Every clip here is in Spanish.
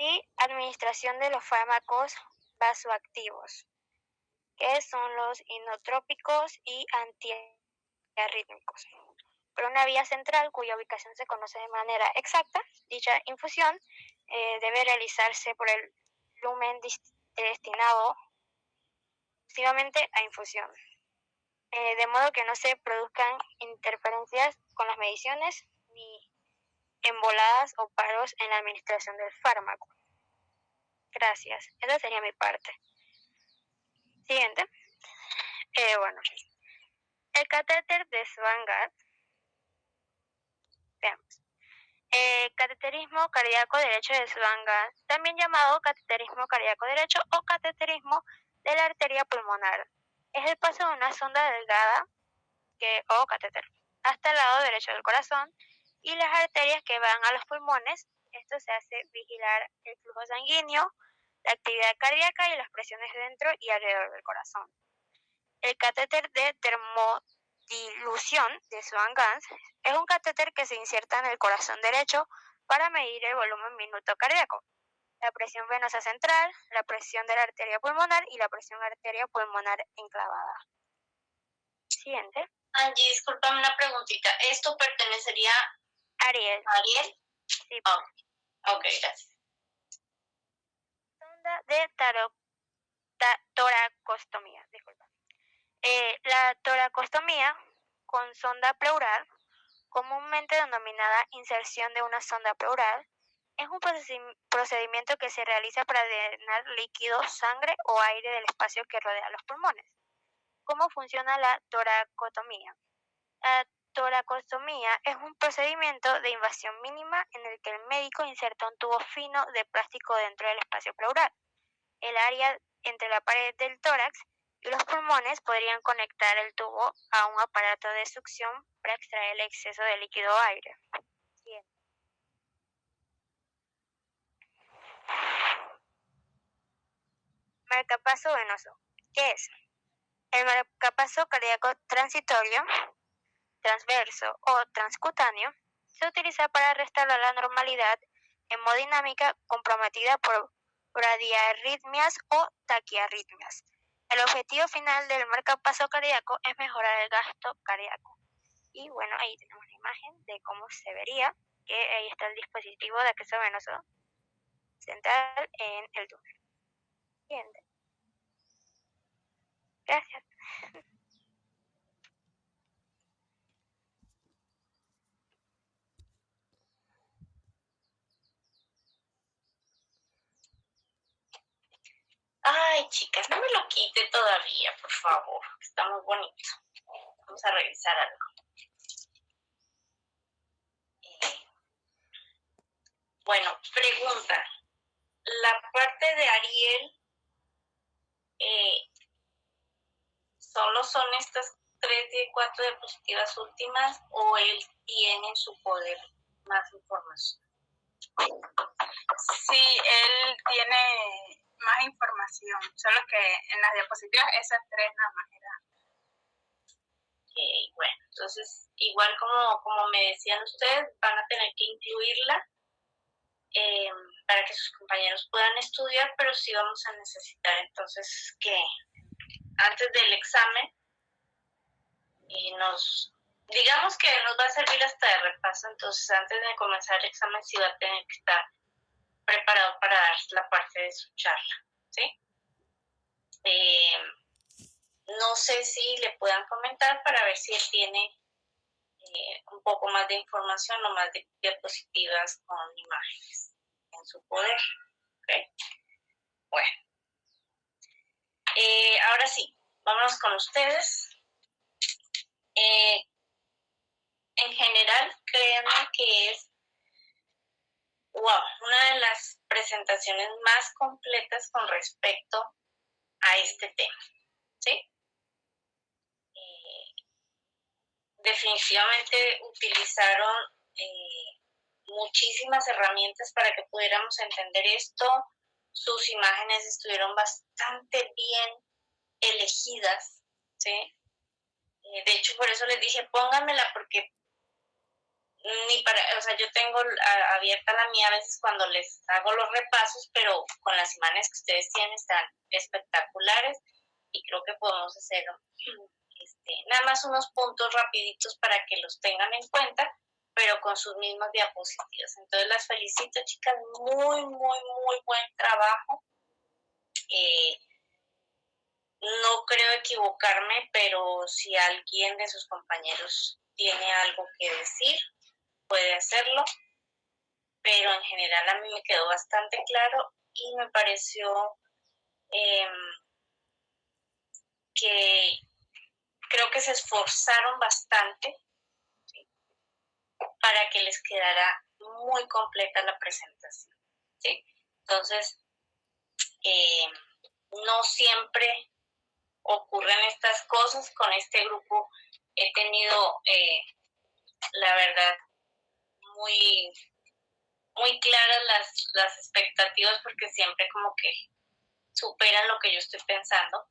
y administración de los fármacos vasoactivos, que son los inotrópicos y antiarrítmicos. Por una vía central cuya ubicación se conoce de manera exacta, dicha infusión debe realizarse por el lumen destinado exclusivamente a infusión, de modo que no se produzcan interferencias con las mediciones ni emboladas o paros en la administración del fármaco. Gracias. Esa sería mi parte. Siguiente. El catéter de Swan-Ganz. Veamos. Cateterismo cardíaco derecho de Swan-Ganz, también llamado cateterismo cardíaco derecho o cateterismo de la arteria pulmonar. Es el paso de una sonda delgada o catéter hasta el lado derecho del corazón y las arterias que van a los pulmones. Esto se hace vigilar el flujo sanguíneo, la actividad cardíaca y las presiones dentro y alrededor del corazón. El catéter de termodilución de Swan-Ganz es un catéter que se inserta en el corazón derecho para medir el volumen minuto cardíaco, la presión venosa central, la presión de la arteria pulmonar y la presión arteria pulmonar enclavada. Siguiente. Angie, discúlpame una preguntita. ¿Esto pertenecería a Ariel? Sí. Oh, ok, gracias. Sonda de toracostomía, disculpa. La toracostomía con sonda pleural, comúnmente denominada inserción de una sonda pleural, es un procedimiento que se realiza para drenar líquido, sangre o aire del espacio que rodea los pulmones. ¿Cómo funciona la toracotomía? La toracostomía es un procedimiento de invasión mínima en el que el médico inserta un tubo fino de plástico dentro del espacio pleural. El área entre la pared del tórax y los pulmones podrían conectar el tubo a un aparato de succión para extraer el exceso de líquido o aire. Bien. Marcapaso venoso. ¿Qué es? El marcapaso cardíaco transitorio, transverso o transcutáneo se utiliza para restaurar la normalidad hemodinámica comprometida por bradiarritmias o taquiarritmias. El objetivo final del marcapaso cardíaco es mejorar el gasto cardíaco. Y bueno, ahí tenemos la imagen de cómo se vería, que ahí está el dispositivo de acceso venoso central en el túnel. Siguiente. Gracias. Ay, chicas, no me lo quite todavía, por favor. Está muy bonito. Vamos a revisar algo. Bueno, pregunta. La parte de Ariel, ¿solo son estas 3 y 4 diapositivas últimas o él tiene en su poder más información? Sí, él tiene más información, solo que en las diapositivas esas 3 nada más eran. Okay, bueno, entonces igual como me decían ustedes, van a tener que incluirla para que sus compañeros puedan estudiar, pero sí vamos a necesitar entonces que antes del examen digamos que nos va a servir hasta de repaso, entonces antes de comenzar el examen sí va a tener que estar preparado para dar la parte de su charla, ¿sí? No sé si le puedan comentar para ver si él tiene un poco más de información o más de diapositivas con imágenes en su poder. ¿Okay? Bueno. Ahora sí, vámonos con ustedes. En general, créanme que es una de las presentaciones más completas con respecto a este tema, ¿sí? Definitivamente utilizaron muchísimas herramientas para que pudiéramos entender esto. Sus imágenes estuvieron bastante bien elegidas, ¿sí? De hecho, por eso les dije, pónganmela, porque ni para, o sea, yo tengo abierta la mía a veces cuando les hago los repasos, pero con las imágenes que ustedes tienen están espectaculares y creo que podemos hacer nada más unos puntos rapiditos para que los tengan en cuenta, pero con sus mismas diapositivas. Entonces las felicito, chicas, muy, muy, muy buen trabajo. No creo equivocarme, pero si alguien de sus compañeros tiene algo que decir, puede hacerlo, pero en general a mí me quedó bastante claro y me pareció que creo que se esforzaron bastante, ¿sí?, para que les quedara muy completa la presentación, ¿sí? Entonces, no siempre ocurren estas cosas. Con este grupo he tenido, la verdad, muy, muy claras las expectativas, porque siempre como que superan lo que yo estoy pensando.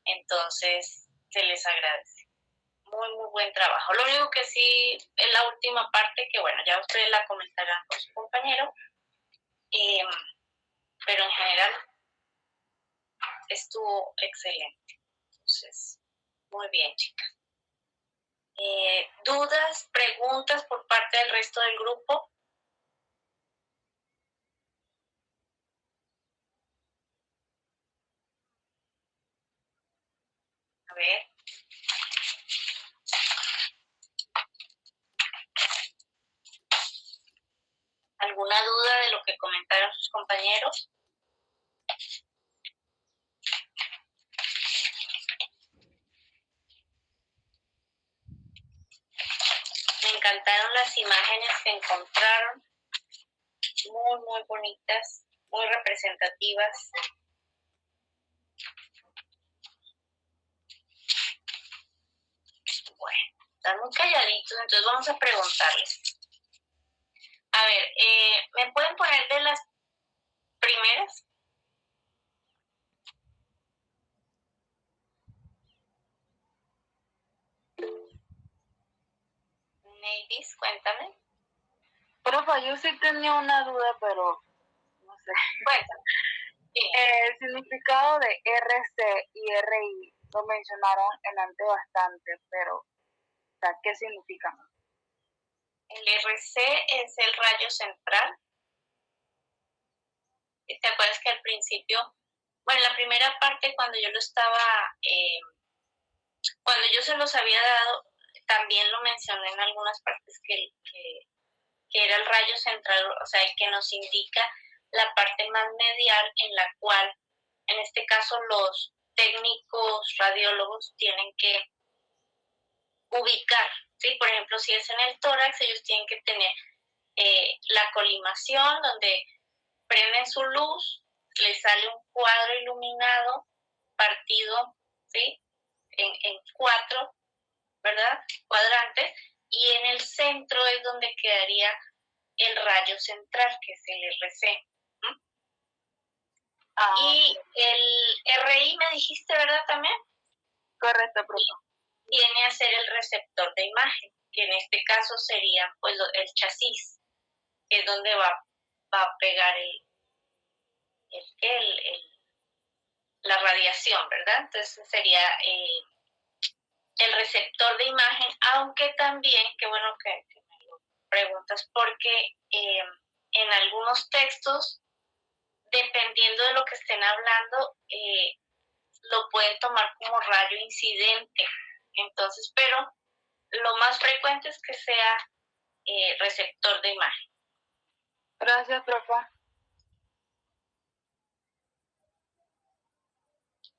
Entonces, se les agradece. Muy, muy buen trabajo. Lo único que sí es la última parte, que bueno, ya ustedes la comentarán con su compañero, pero en general estuvo excelente. Entonces, muy bien, chicas. ¿Dudas, preguntas por parte del resto del grupo? A ver. ¿Alguna duda de lo que comentaron sus compañeros? Me encantaron las imágenes que encontraron, muy, muy bonitas, muy representativas. Bueno, están muy calladitos, entonces vamos a preguntarles. A ver, ¿me pueden poner de las primeras? Neidis, cuéntame. Profa, yo sí tenía una duda, pero no sé. Cuéntame. Sí. El significado de RC y RI lo mencionaron en antes bastante, pero o sea, ¿qué significan? El RC es el rayo central. ¿Te acuerdas que al principio, bueno, la primera parte cuando yo lo estaba, cuando yo se los había dado, también lo mencioné en algunas partes que era el rayo central, o sea, el que nos indica la parte más medial en la cual, en este caso, los técnicos radiólogos tienen que ubicar, ¿sí? Por ejemplo, si es en el tórax, ellos tienen que tener la colimación, donde prenden su luz, les sale un cuadro iluminado, partido, ¿sí?, en 4, ¿verdad?, cuadrantes, y en el centro es donde quedaría el rayo central, que es el RC. Y el RI me dijiste, ¿verdad?, también. Correcto, profe. Viene a ser el receptor de imagen, que en este caso sería pues el chasis, que es donde va a pegar la radiación, ¿verdad? Entonces sería el receptor de imagen, aunque también, qué bueno que me lo preguntas, porque en algunos textos, dependiendo de lo que estén hablando, lo pueden tomar como rayo incidente. Entonces, pero lo más frecuente es que sea receptor de imagen. Gracias, profe.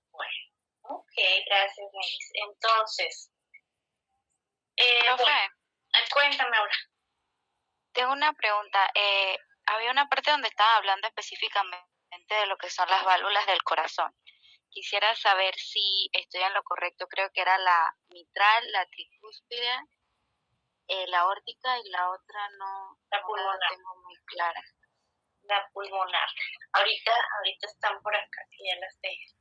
Bueno, ok, gracias, Nelis. Entonces, Profe, bueno, cuéntame ahora. tengo una pregunta. Había una parte donde estaba hablando específicamente de lo que son las válvulas del corazón. Quisiera saber si estoy en lo correcto. Creo que era la mitral, la tricúspide, la aórtica y la otra no la tengo muy clara. La pulmonar. Ahorita están por acá, que ya las tengo.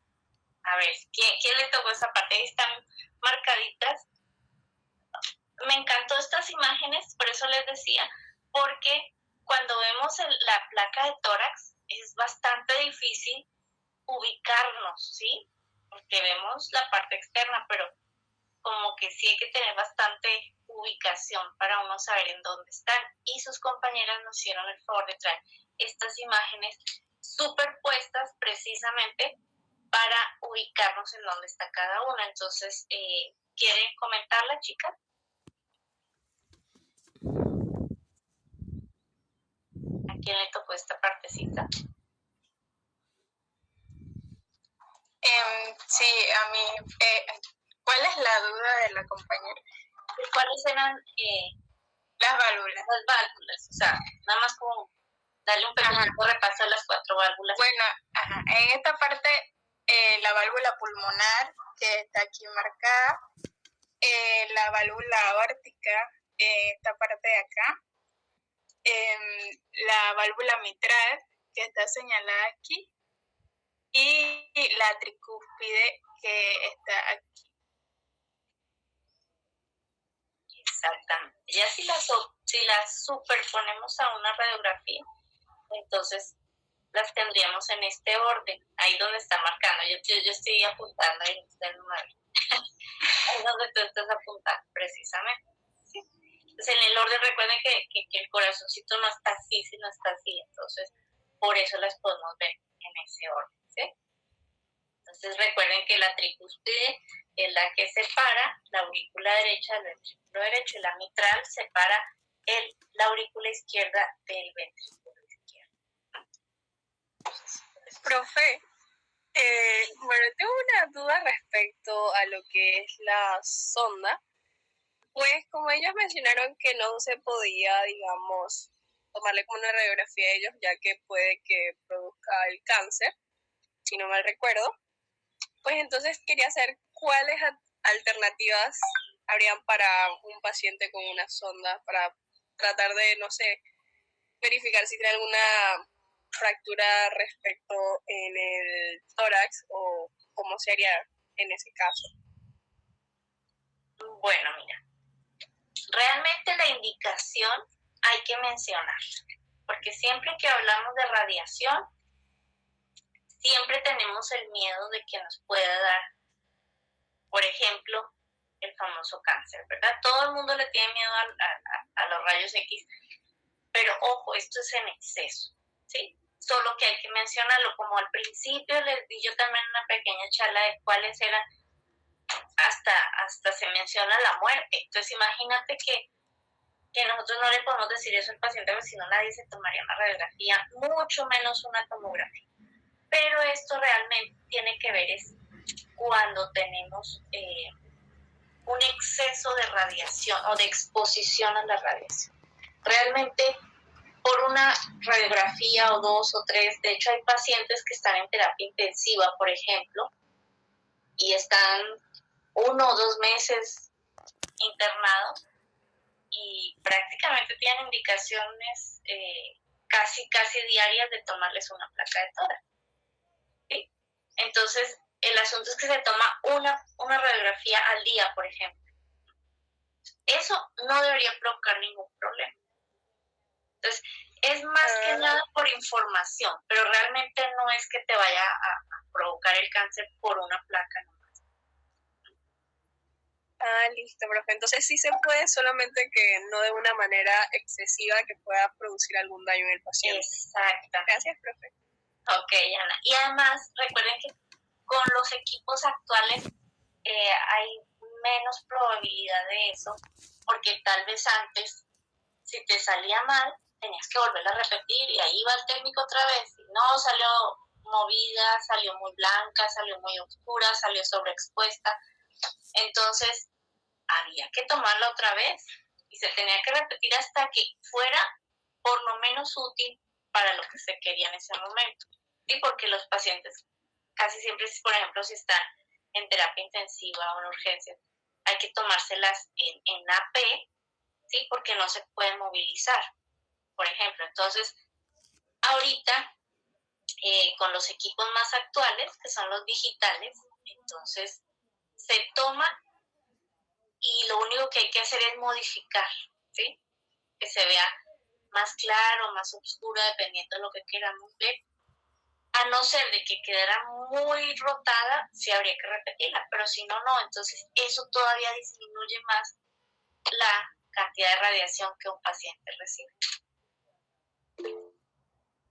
A ver, ¿quién le tocó esa parte? Ahí están marcaditas. me encantó estas imágenes, por eso les decía, porque cuando vemos la placa de tórax es bastante difícil ubicarnos, ¿sí? Porque vemos la parte externa, pero como que sí hay que tener bastante ubicación para uno saber en dónde están. Y sus compañeras nos hicieron el favor de traer estas imágenes superpuestas precisamente para ubicarnos en dónde está cada una. Entonces, ¿quieren comentarla, chicas? ¿A quién le tocó esta partecita? Sí, a mí, ¿cuál es la duda de la compañera? ¿Cuáles eran las válvulas? Las válvulas, o sea, nada más como darle un pequeño repaso a las 4 válvulas. Bueno, en esta parte, la válvula pulmonar, que está aquí marcada, la válvula aórtica, esta parte de acá, la válvula mitral, que está señalada aquí, y la tricúspide, que está aquí. Exactamente. Ya si las superponemos a una radiografía, entonces las tendríamos en este orden, ahí donde está marcando. Yo estoy apuntando ahí está el número. Ahí donde tú estás apuntando, precisamente. ¿Sí? Entonces, en el orden, recuerden que el corazoncito no está así, sino está así. Entonces, por eso las podemos ver en ese orden. ¿Sí? Entonces, recuerden que la tricúspide es la que separa la aurícula derecha del ventrículo derecho y la mitral separa la aurícula izquierda del ventrículo izquierdo. Profe, bueno, tengo una duda respecto a lo que es la sonda. Pues como ellos mencionaron que no se podía, digamos, tomarle como una radiografía a ellos, ya que puede que produzca el cáncer, si no mal recuerdo, pues entonces quería saber cuáles alternativas habrían para un paciente con una sonda para tratar de, no sé, verificar si tiene alguna fractura respecto en el tórax o cómo se haría en ese caso. Bueno, mira, realmente la indicación hay que mencionarla, porque siempre que hablamos de radiación, siempre tenemos el miedo de que nos pueda dar, por ejemplo, el famoso cáncer, ¿verdad? Todo el mundo le tiene miedo a los rayos X, pero ojo, esto es en exceso, ¿sí? Solo que hay que mencionarlo, como al principio les di yo también una pequeña charla de cuáles eran, hasta se menciona la muerte. Entonces imagínate que nosotros no le podemos decir eso al paciente, porque si no nadie se tomaría una radiografía, mucho menos una tomografía. Pero esto realmente tiene que ver es cuando tenemos un exceso de radiación o de exposición a la radiación. Realmente por una radiografía o 2 o 3, de hecho hay pacientes que están en terapia intensiva, por ejemplo, y están 1 o 2 meses internados y prácticamente tienen indicaciones casi diarias de tomarles una placa de tórax. ¿Sí? Entonces, el asunto es que se toma una radiografía al día, por ejemplo. Eso no debería provocar ningún problema. Entonces, es más que nada por información, pero realmente no es que te vaya a provocar el cáncer por una placa nomás. Listo, profe. Entonces sí se puede, solamente que no de una manera excesiva que pueda producir algún daño en el paciente. Exacto. Gracias, profe. Ok, Ana. Y además, recuerden que con los equipos actuales hay menos probabilidad de eso, porque tal vez antes, si te salía mal, tenías que volverla a repetir y ahí va el técnico otra vez. No, salió movida, salió muy blanca, salió muy oscura, salió sobreexpuesta. Entonces, había que tomarla otra vez y se tenía que repetir hasta que fuera por lo menos útil para lo que se quería en ese momento. Y porque los pacientes casi siempre, por ejemplo, si están en terapia intensiva o en urgencias, hay que tomárselas en AP, ¿sí? Porque no se pueden movilizar, por ejemplo. Entonces, ahorita, con los equipos más actuales, que son los digitales, entonces se toma y lo único que hay que hacer es modificar, ¿sí? Que se vea más claro, más oscuro, dependiendo de lo que queramos ver. A no ser de que quedara muy rotada, sí habría que repetirla, pero si no, no. Entonces eso todavía disminuye más la cantidad de radiación que un paciente recibe.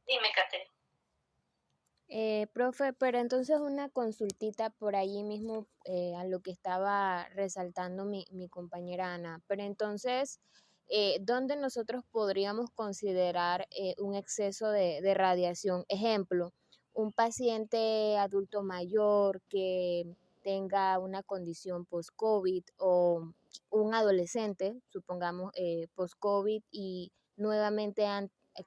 Dime, Catherine. Profe, pero entonces una consultita por allí mismo a lo que estaba resaltando mi compañera Ana. Pero entonces, ¿dónde nosotros podríamos considerar un exceso de radiación? Ejemplo, un paciente adulto mayor que tenga una condición post-COVID o un adolescente, supongamos, post-COVID y nuevamente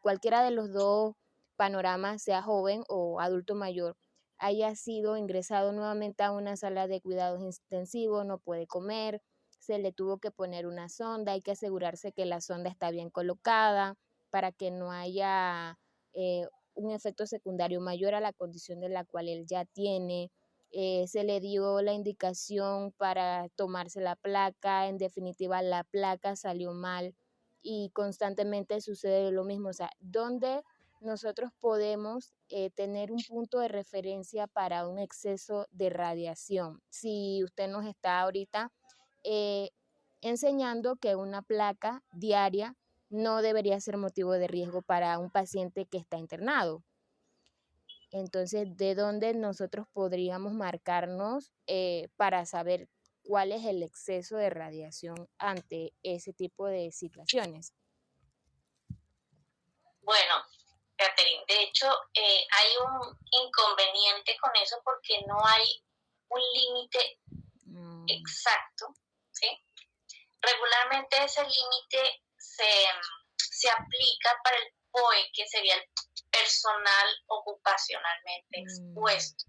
cualquiera de los dos panorama, sea joven o adulto mayor, haya sido ingresado nuevamente a una sala de cuidados intensivos, no puede comer, se le tuvo que poner una sonda, hay que asegurarse que la sonda está bien colocada para que no haya un efecto secundario mayor a la condición de la cual él ya tiene. Se le dio la indicación para tomarse la placa, en definitiva la placa salió mal y constantemente sucede lo mismo. O sea, ¿dónde nosotros podemos tener un punto de referencia para un exceso de radiación? Si usted nos está ahorita enseñando que una placa diaria no debería ser motivo de riesgo para un paciente que está internado. Entonces, ¿de dónde nosotros podríamos marcarnos para saber cuál es el exceso de radiación ante ese tipo de situaciones? Bueno, Catherine, de hecho hay un inconveniente con eso porque no hay un límite exacto, ¿sí? Regularmente ese límite se aplica para el POE, que sería el personal ocupacionalmente expuesto.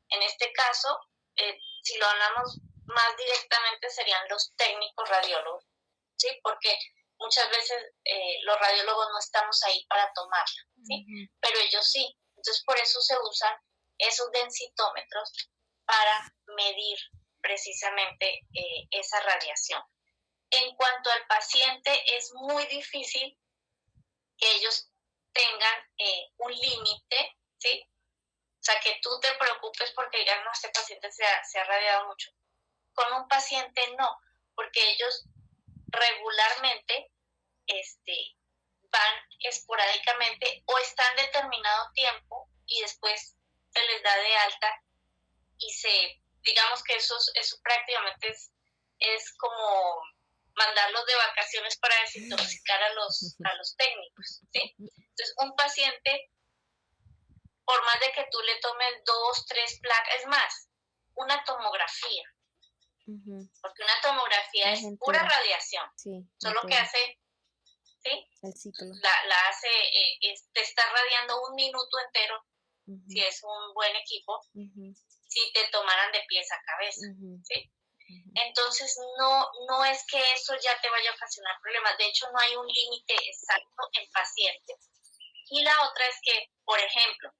En este caso, si lo hablamos más directamente, serían los técnicos radiólogos, ¿sí? Porque muchas veces los radiólogos no estamos ahí para tomarla, ¿sí? Pero ellos sí. Entonces, por eso se usan esos densitómetros para medir precisamente esa radiación. En cuanto al paciente, es muy difícil que ellos tengan un límite, ¿sí? O sea, que tú te preocupes porque digan, no, este paciente se ha radiado mucho. Con un paciente no, porque ellos regularmente van esporádicamente o están determinado tiempo y después se les da de alta y digamos que eso prácticamente es como mandarlos de vacaciones para desintoxicar a los técnicos, ¿sí? Entonces, un paciente, por más de que tú le tomes 2, 3 placas, es más, una tomografía, porque una tomografía es pura radiación, sí, solo que hace, ¿sí? El ciclo. La hace, te está radiando un minuto entero, si es un buen equipo, si te tomaran de pies a cabeza, ¿sí? Entonces, no es que eso ya te vaya a ocasionar problemas. De hecho, no hay un límite exacto en pacientes. Y la otra es que, por ejemplo,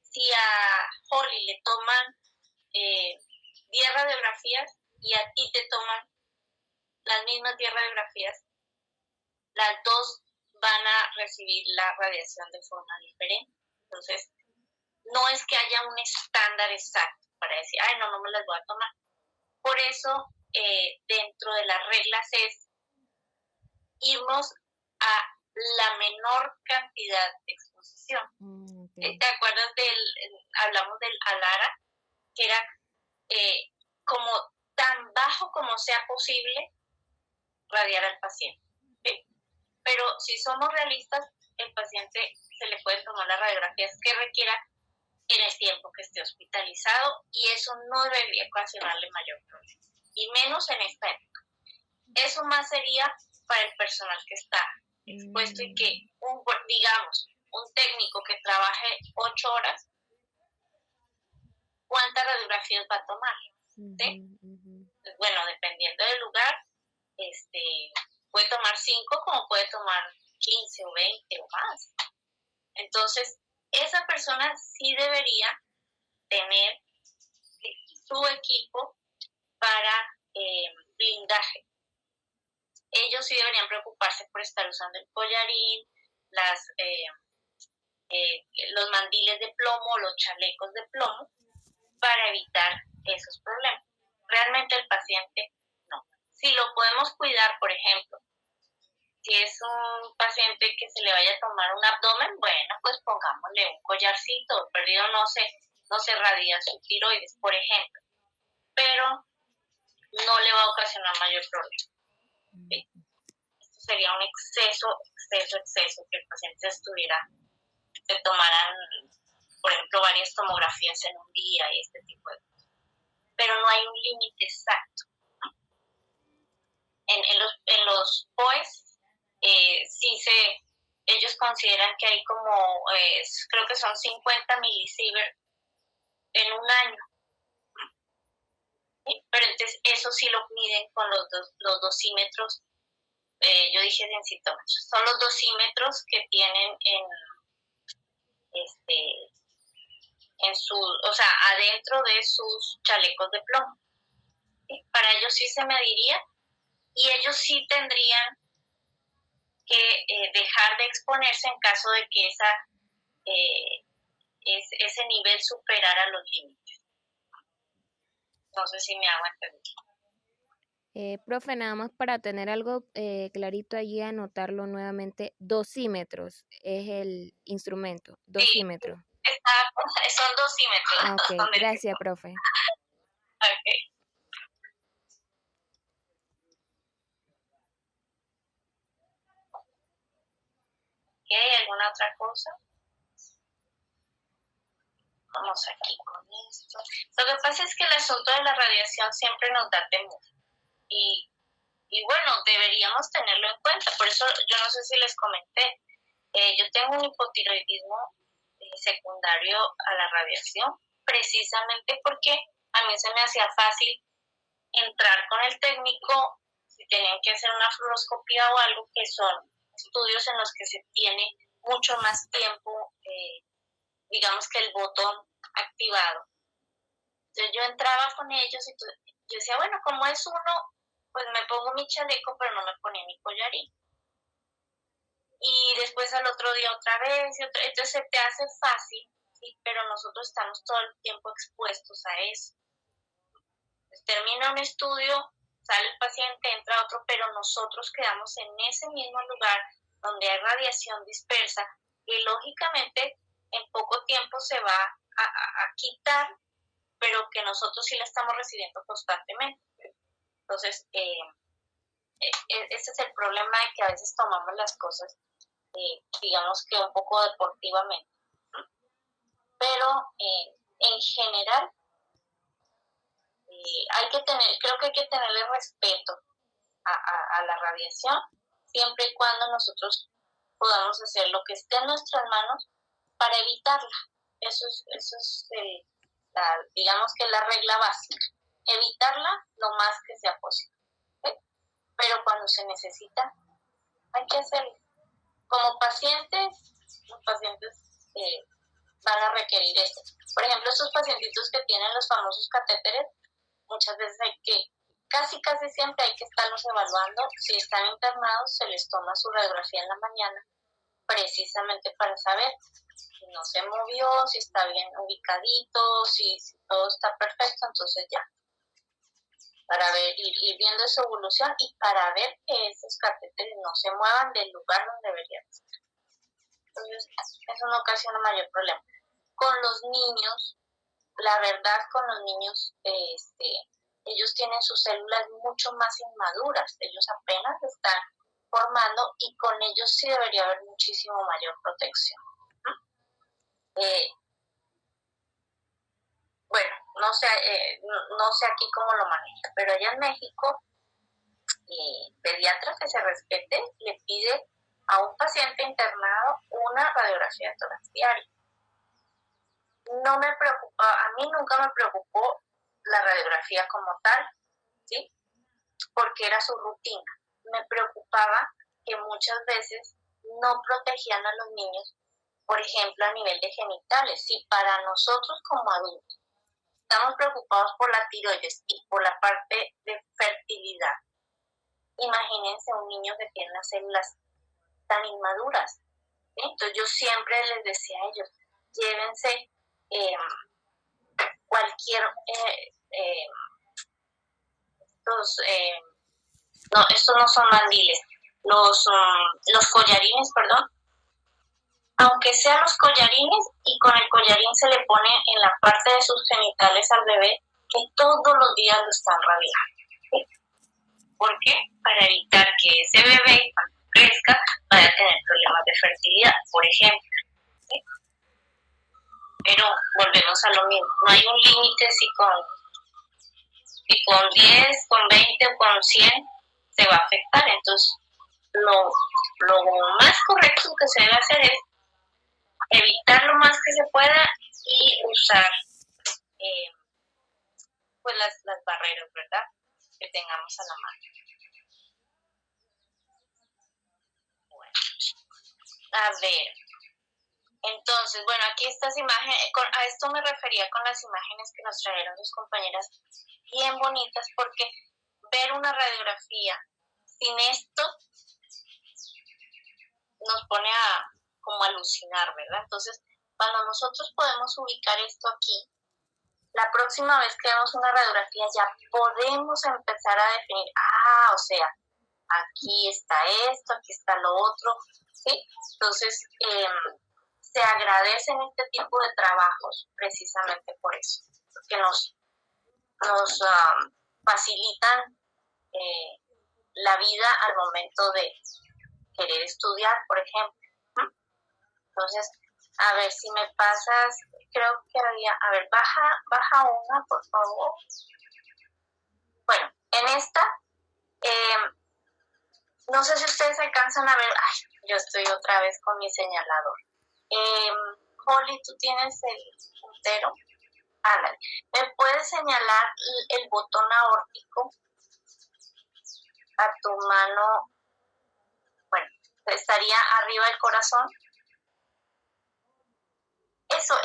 si a Holly le toman 10 radiografías y a ti te toman las mismas 10 radiografías, las dos van a recibir la radiación de forma diferente. Entonces, no es que haya un estándar exacto para decir, ay, no me las voy a tomar. Por eso, dentro de las reglas es irnos a la menor cantidad de exposición. ¿Te acuerdas hablamos del ALARA, que era como tan bajo como sea posible radiar al paciente? ¿Sí? Pero si somos realistas, el paciente se le pueden tomar las radiografías que requiera en el tiempo que esté hospitalizado y eso no debería ocasionarle mayor problema, y menos en esta época. Eso más sería para el personal que está expuesto y que, digamos, un técnico que trabaje 8 horas, ¿cuántas radiografías va a tomar? ¿Sí? Pues bueno, dependiendo del lugar, puede tomar 5 como puede tomar 15 o 20 o más. Entonces, esa persona sí debería tener su equipo para blindaje, ellos sí deberían preocuparse por estar usando el collarín, los mandiles de plomo, los chalecos de plomo, para evitar esos problemas. Realmente el paciente no. Si lo podemos cuidar, por ejemplo, si es un paciente que se le vaya a tomar un abdomen, bueno, pues pongámosle un collarcito, perdido no se radia su tiroides, por ejemplo, pero no le va a ocasionar mayor problema. ¿Sí? Esto sería un exceso, que el paciente se tomaran, por ejemplo, varias tomografías en un día y este tipo de cosas. Pero no hay un límite exacto. En los POEs, ellos consideran que hay como, creo que son 50 milisievert en un año. Pero entonces eso sí lo miden con los dosímetros, yo dije densitómetros, son los dosímetros que tienen adentro de sus chalecos de plomo. ¿Sí? Para ellos sí se mediría y ellos sí tendrían que dejar de exponerse en caso de que ese nivel superara los límites. No sé si me hago entender. Profe, nada más para tener algo clarito allí, anotarlo nuevamente, dosímetros es el instrumento, dosímetro. Sí, son dosímetros. Ah, ok, gracias, profe. Okay. ¿Hay alguna otra cosa? Vamos aquí con esto. Lo que pasa es que el asunto de la radiación siempre nos da temor. Y bueno, deberíamos tenerlo en cuenta. Por eso yo no sé si les comenté, yo tengo un hipotiroidismo secundario a la radiación, precisamente porque a mí se me hacía fácil entrar con el técnico si tenían que hacer una fluoroscopía o algo, que son estudios en los que se tiene mucho más tiempo, digamos que el botón activado. Entonces yo entraba con ellos y yo decía, bueno, como es uno, pues me pongo mi chaleco, pero no me ponía mi collarín. Y después al otro día otra vez, entonces se te hace fácil, ¿sí? Pero nosotros estamos todo el tiempo expuestos a eso. Entonces, termina un estudio, sale el paciente, entra otro, pero nosotros quedamos en ese mismo lugar donde hay radiación dispersa, y lógicamente en poco tiempo se va a quitar, pero que nosotros sí la estamos recibiendo constantemente. Entonces, ese es el problema, de que a veces tomamos las cosas, digamos que un poco deportivamente. Pero en general, creo que hay que tenerle respeto a la radiación, siempre y cuando nosotros podamos hacer lo que esté en nuestras manos para evitarla. Eso es digamos que la regla básica, evitarla lo más que sea posible. ¿Sí? Pero cuando se necesita, hay que hacerlo. Como pacientes, los pacientes van a requerir esto. Por ejemplo, estos pacientitos que tienen los famosos catéteres, muchas veces casi siempre hay que estarlos evaluando. Si están internados, se les toma su radiografía en la mañana, precisamente para saber si no se movió, si está bien ubicadito, si todo está perfecto. Entonces ya, para ir viendo esa evolución y para ver que esos catéteres no se muevan del lugar donde deberían estar. Entonces, eso no ocasiona mayor problema. Con los niños, la verdad, con los niños, ellos tienen sus células mucho más inmaduras, ellos apenas están formando, y con ellos sí debería haber muchísimo mayor protección. Bueno, no sé aquí cómo lo maneja, pero allá en México, pediatra que se respete le pide a un paciente internado una radiografía de tórax diaria. No me preocupa, a mí nunca me preocupó la radiografía como tal, ¿sí? Porque era su rutina. Me preocupaba que muchas veces no protegían a los niños, por ejemplo, a nivel de genitales. Si para nosotros como adultos estamos preocupados por la tiroides y por la parte de fertilidad, imagínense un niño que tiene las células tan inmaduras. ¿Sí? Entonces yo siempre les decía a ellos, llévense cualquier, estos no son mandiles, los collarines, perdón, aunque sean los collarines, y con el collarín se le pone en la parte de sus genitales al bebé, que todos los días lo están radiando. ¿Sí? ¿Por qué? Para evitar que ese bebé, cuando crezca, vaya a tener problemas de fertilidad, por ejemplo. ¿Sí? Pero volvemos a lo mismo, no hay un límite si con 10, con 20 o con 100 se va a afectar. Entonces, lo más correcto que se debe hacer es evitar lo más que se pueda y usar pues las barreras, ¿verdad? Que tengamos a la mano. Bueno, a ver. Entonces, bueno, aquí estas imágenes, a esto me refería con las imágenes que nos trajeron sus compañeras, bien bonitas, porque ver una radiografía sin esto nos pone como a alucinar, ¿verdad? Entonces, cuando nosotros podemos ubicar esto aquí, la próxima vez que vemos una radiografía ya podemos empezar a definir, o sea, aquí está esto, aquí está lo otro, ¿sí? Entonces, se agradecen este tipo de trabajos precisamente por eso, porque nos facilitan la vida al momento de querer estudiar, por ejemplo. Entonces, a ver si me pasas, creo que a ver, baja una, por favor. Bueno, en esta, no sé si ustedes alcanzan a ver, yo estoy otra vez con mi señalador. Holly, ¿tú tienes el puntero? Ándale. ¿Me puedes señalar el botón aórtico a tu mano? Bueno, estaría arriba del corazón. Eso,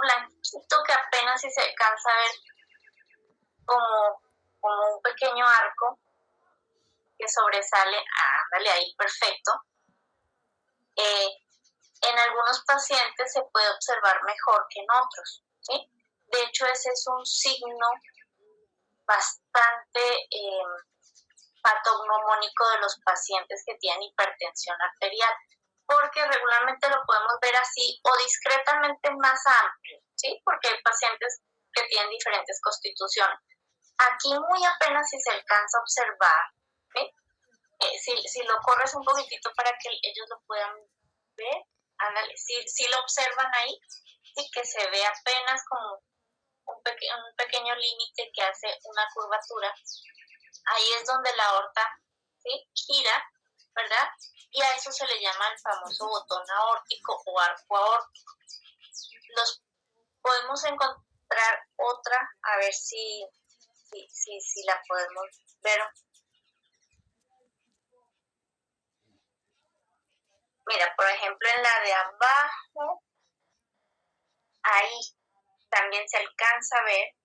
blanquito, que apenas si se alcanza a ver como un pequeño arco que sobresale. Ándale, ahí, perfecto. En algunos pacientes se puede observar mejor que en otros, ¿sí? De hecho, ese es un signo bastante patognomónico de los pacientes que tienen hipertensión arterial, porque regularmente lo podemos ver así o discretamente más amplio, ¿sí? Porque hay pacientes que tienen diferentes constituciones. Aquí muy apenas si se alcanza a observar, ¿sí? Si lo corres un poquitito para que ellos lo puedan ver, ándale, si lo observan ahí, sí, que se ve apenas como un pequeño límite que hace una curvatura. Ahí es donde la aorta, ¿sí?, gira, ¿verdad? Y a eso se le llama el famoso botón aórtico o arco aórtico. Los podemos encontrar otra, a ver si la podemos ver. Mira, por ejemplo, en la de abajo, ahí también se alcanza a ver,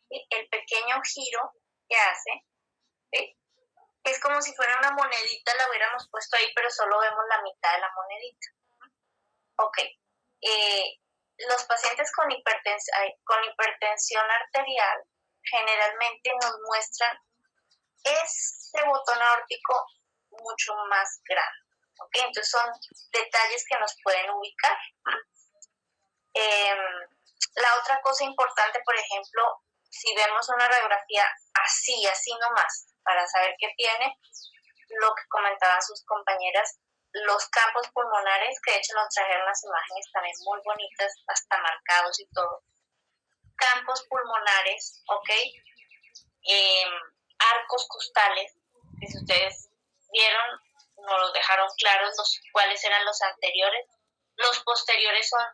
¿sí?, el pequeño giro que hace, ¿sí? Es como si fuera una monedita, la hubiéramos puesto ahí, pero solo vemos la mitad de la monedita. Ok. Los pacientes con hipertensión arterial generalmente nos muestran este botón aórtico mucho más grande. ¿Ok? Entonces son detalles que nos pueden ubicar. La otra cosa importante, por ejemplo, si vemos una radiografía así nomás, para saber qué tiene, lo que comentaban sus compañeras, los campos pulmonares, que de hecho nos trajeron las imágenes también muy bonitas, hasta marcados y todo. Campos pulmonares, ¿ok? Arcos costales, que si ustedes vieron, nos los dejaron claros cuáles eran los anteriores. Los posteriores son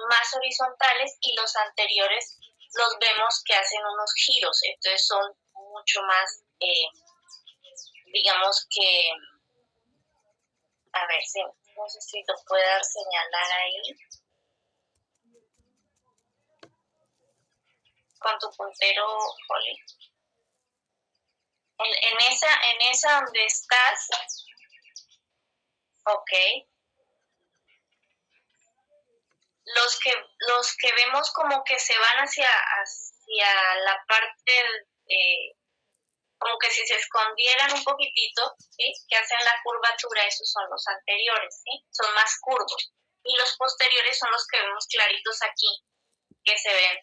más horizontales y los anteriores los vemos que hacen unos giros, entonces son mucho más, digamos que, a ver, no sé si lo pueda señalar ahí con tu puntero, Holly. En esa donde estás, ok. Los que vemos como que se van hacia la parte, como que si se escondieran un poquitito, ¿sí? Que hacen la curvatura, esos son los anteriores, ¿sí? Son más curvos. Y los posteriores son los que vemos claritos aquí, que se ven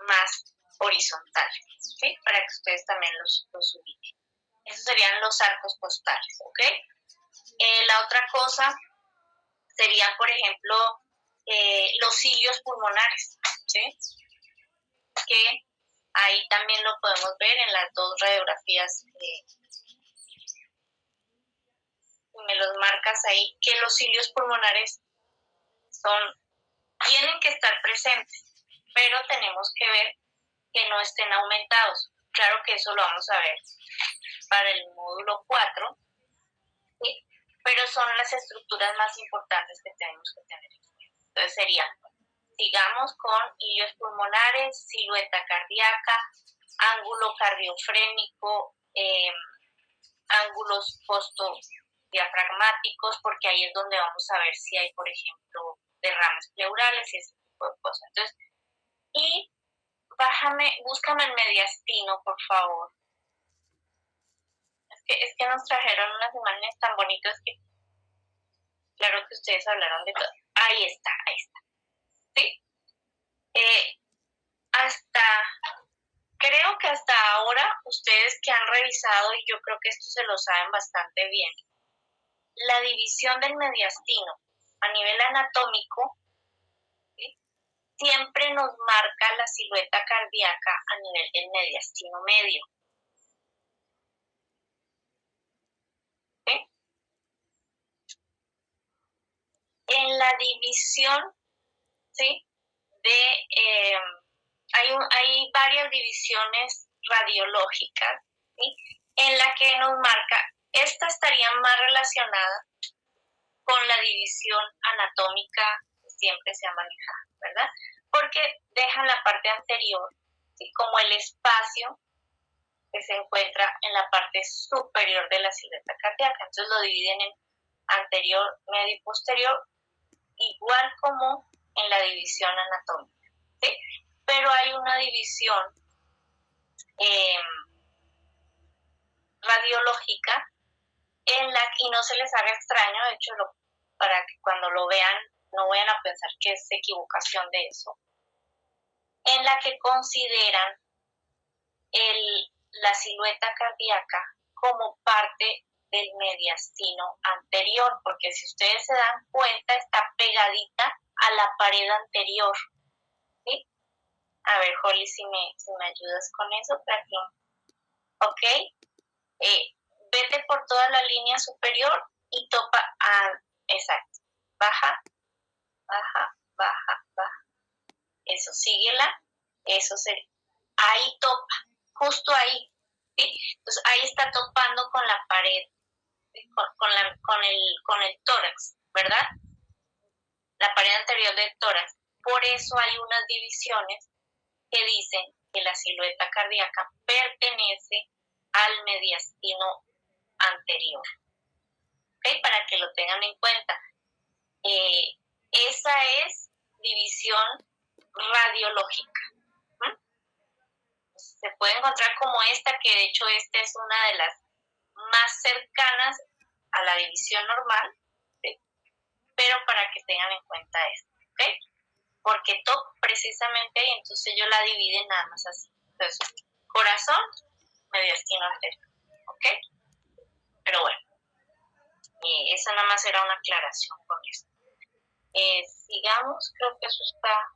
más horizontales, ¿sí? Para que ustedes también los ubiquen. Esos serían los arcos postales, ¿ok? La otra cosa serían, por ejemplo, los cilios pulmonares, ¿sí? Que ahí también lo podemos ver en las dos radiografías. Me los marcas ahí, que los cilios pulmonares tienen que estar presentes, pero tenemos que ver que no estén aumentados. Claro que eso lo vamos a ver para el módulo 4, ¿sí? Pero son las estructuras más importantes que tenemos que tener. Entonces sería, sigamos con cilios pulmonares, silueta cardíaca, ángulo cardiofrénico, ángulos postodiafragmáticos, porque ahí es donde vamos a ver si hay, por ejemplo, derrames pleurales y ese tipo de cosas. Entonces, y búscame el mediastino, por favor. Es que nos trajeron unas imágenes tan bonitas que, claro que ustedes hablaron de todo. Ahí está. ¿Sí? Creo que hasta ahora, ustedes que han revisado, y yo creo que esto se lo saben bastante bien, la división del mediastino a nivel anatómico, ¿sí? Siempre nos marca la silueta cardíaca a nivel del mediastino medio. ¿Sí? En la división, ¿sí? Hay varias divisiones radiológicas, ¿sí? En la que nos marca, esta estaría más relacionada con la división anatómica que siempre se ha manejado, ¿verdad? Porque dejan la parte anterior, ¿sí? Como el espacio que se encuentra en la parte superior de la silueta cardíaca. Entonces lo dividen en anterior, medio y posterior, igual como en la división anatómica, ¿sí? Pero hay una división radiológica y no se les haga extraño, de hecho, para que cuando lo vean no vayan a pensar que es equivocación de eso, en la que consideran la silueta cardíaca como parte del mediastino anterior, porque si ustedes se dan cuenta está pegadita a la pared anterior, ¿sí? A ver, Holly, si me ayudas con eso, por aquí. Ok. Vete por toda la línea superior y topa, exacto, baja, eso, síguela, ahí topa, justo ahí, ¿sí? Entonces ahí está topando con la pared, ¿sí? con el tórax, ¿verdad? La pared anterior del tórax. Por eso hay unas divisiones que dicen que la silueta cardíaca pertenece al mediastino anterior. ¿Okay? Para que lo tengan en cuenta. Esa es división radiológica. Se puede encontrar como esta, que de hecho esta es una de las más cercanas a la división normal, ¿sí? Pero para que tengan en cuenta esto, ¿ok? Porque toco precisamente ahí, entonces yo la divido nada más así. Entonces, corazón, mediastino anterior, ¿ok? Pero bueno, esa nada más era una aclaración con esto. Sigamos, creo que eso está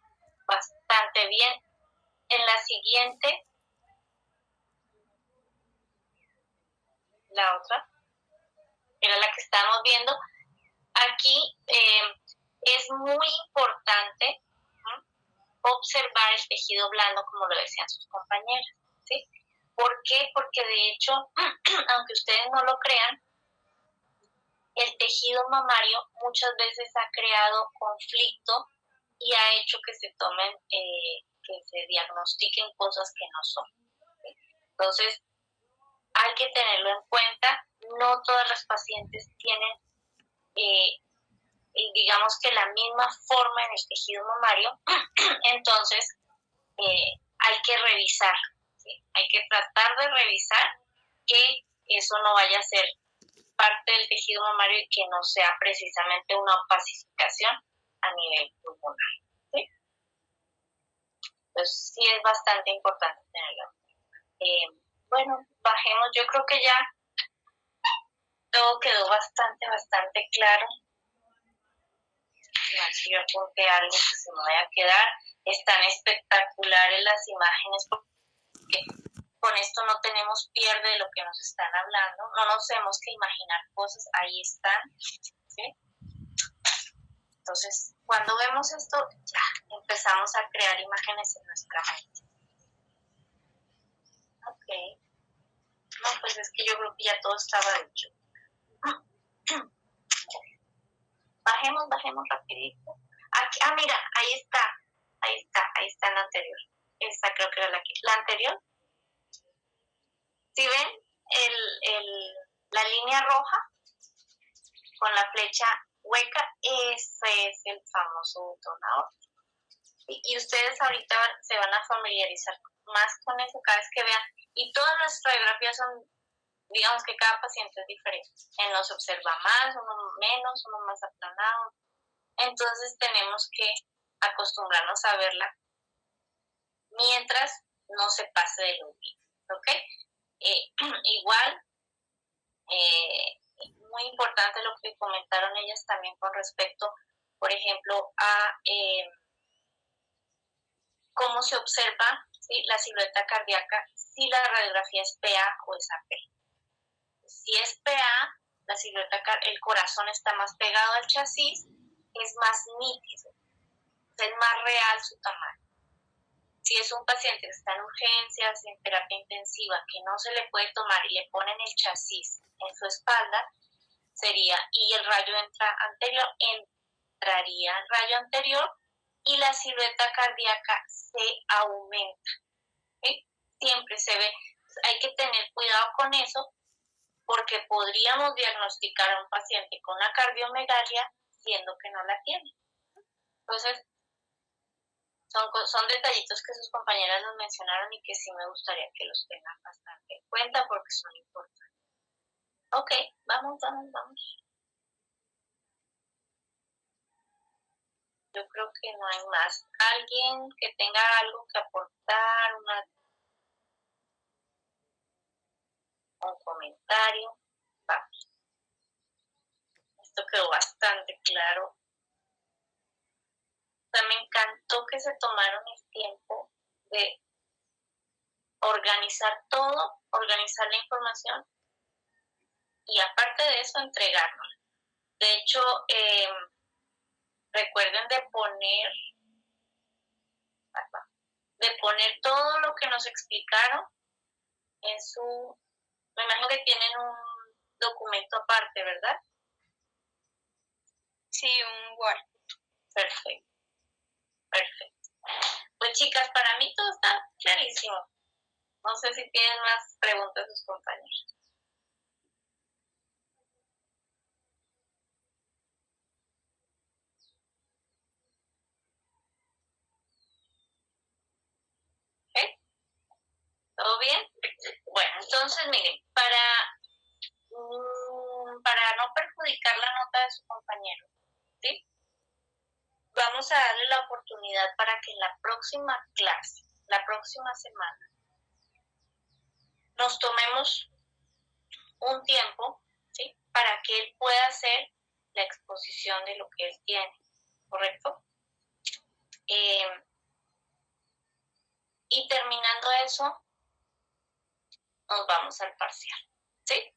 bastante bien. En la siguiente, la otra, era la que estábamos viendo. Aquí es muy importante observar el tejido blando, como lo decían sus compañeras, ¿sí? ¿Por qué? Porque de hecho, aunque ustedes no lo crean, el tejido mamario muchas veces ha creado conflicto y ha hecho que se tomen, que se diagnostiquen cosas que no son, ¿sí? Entonces, hay que tenerlo en cuenta. No todas las pacientes tienen, digamos que la misma forma en el tejido mamario, entonces hay que revisar, ¿sí? Hay que tratar de revisar que eso no vaya a ser parte del tejido mamario y que no sea precisamente una opacificación a nivel pulmonar, ¿sí? Entonces sí es bastante importante tenerlo. Bueno, bajemos, yo creo que ya todo quedó bastante claro. A ver si yo apunté algo que se me vaya a quedar. Están espectaculares las imágenes porque con esto no tenemos pierde de lo que nos están hablando, no nos tenemos que imaginar cosas, ahí están, ¿sí? Entonces, cuando vemos esto, ya empezamos a crear imágenes en nuestra mente. Ok. No, pues es que yo creo que ya todo estaba dicho. Bajemos rapidito. Aquí, mira, ahí está la anterior. Esta creo que era la anterior. Si ven la línea roja con la flecha hueca, ese es el famoso botón aórtico. Y ustedes ahorita se van a familiarizar más con eso cada vez que vean. Y todas las radiografías son, digamos que cada paciente es diferente. En uno se observa más, uno menos, uno más aplanado. Entonces tenemos que acostumbrarnos a verla mientras no se pase del olvido, ¿ok? Igual, muy importante lo que comentaron ellas también con respecto, por ejemplo, a cómo se observa, ¿sí?, la silueta cardíaca, si la radiografía es PA o es AP. Si es PA, la silueta, el corazón está más pegado al chasis, es más nítido, es más real su tamaño. Si es un paciente que está en urgencias, en terapia intensiva, que no se le puede tomar y le ponen el chasis en su espalda, y el rayo entraría el rayo anterior y la silueta cardíaca se aumenta, ¿sí? Siempre se ve, hay que tener cuidado con eso porque podríamos diagnosticar a un paciente con una cardiomegalia siendo que no la tiene. Entonces, son detallitos que sus compañeras nos mencionaron y que sí me gustaría que los tengan bastante en cuenta porque son importantes. Ok, vamos. Yo creo que no hay más. ¿Alguien que tenga algo que aportar? Un comentario. Vamos. Esto quedó bastante claro. O sea, me encantó que se tomaron el tiempo de organizar todo, organizar la información y aparte de eso entregarnos. De hecho, recuerden de poner todo lo que nos explicaron en su, me imagino que tienen un documento aparte, ¿verdad? Sí, un Word. Perfecto. Pues chicas, para mí todo está clarísimo. No sé si tienen más preguntas sus compañeros. ¿Ok? ¿Todo bien? Bueno, entonces miren, para no perjudicar la nota de su compañero, ¿sí?, vamos a darle la oportunidad para que en la próxima clase, la próxima semana, nos tomemos un tiempo, ¿sí?, para que él pueda hacer la exposición de lo que él tiene, ¿correcto? Y terminando eso, nos vamos al parcial, ¿sí?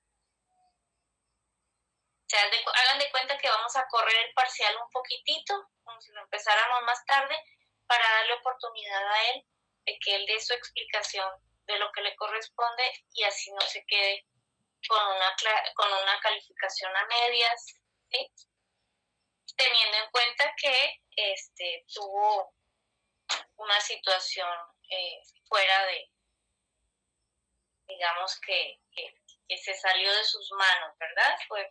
O sea, hagan de cuenta que vamos a correr el parcial un poquitito, como si lo empezáramos más tarde, para darle oportunidad a él de que él dé su explicación de lo que le corresponde y así no se quede con una calificación a medias, ¿sí?, teniendo en cuenta que tuvo una situación fuera de, digamos que se salió de sus manos, ¿verdad? Fue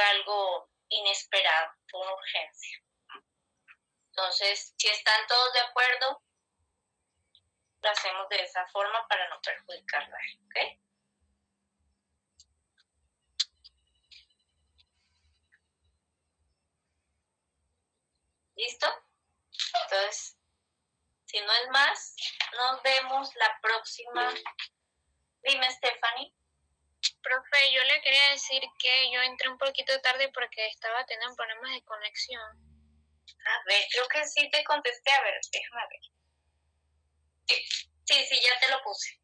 algo inesperado, fue una urgencia. Entonces, si están todos de acuerdo, lo hacemos de esa forma para no perjudicarla, ¿ok? ¿Listo? Entonces, si no es más, nos vemos la próxima. Dime, Stephanie. Profe, yo le quería decir que yo entré un poquito tarde porque estaba teniendo problemas de conexión. A ver, creo que sí te contesté. A ver, déjame ver. Sí, ya te lo puse.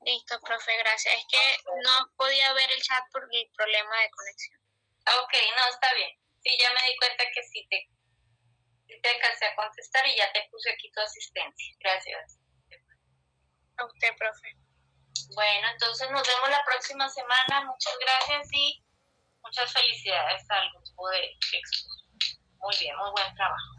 Listo, profe, gracias. Es que no podía ver el chat por el problema de conexión. Ok, no, está bien. Sí, ya me di cuenta que sí te alcancé a contestar y ya te puse aquí tu asistencia. Gracias. A usted, profe. Bueno, entonces nos vemos la próxima semana. Muchas gracias y muchas felicidades al grupo de textos. Muy bien, muy buen trabajo.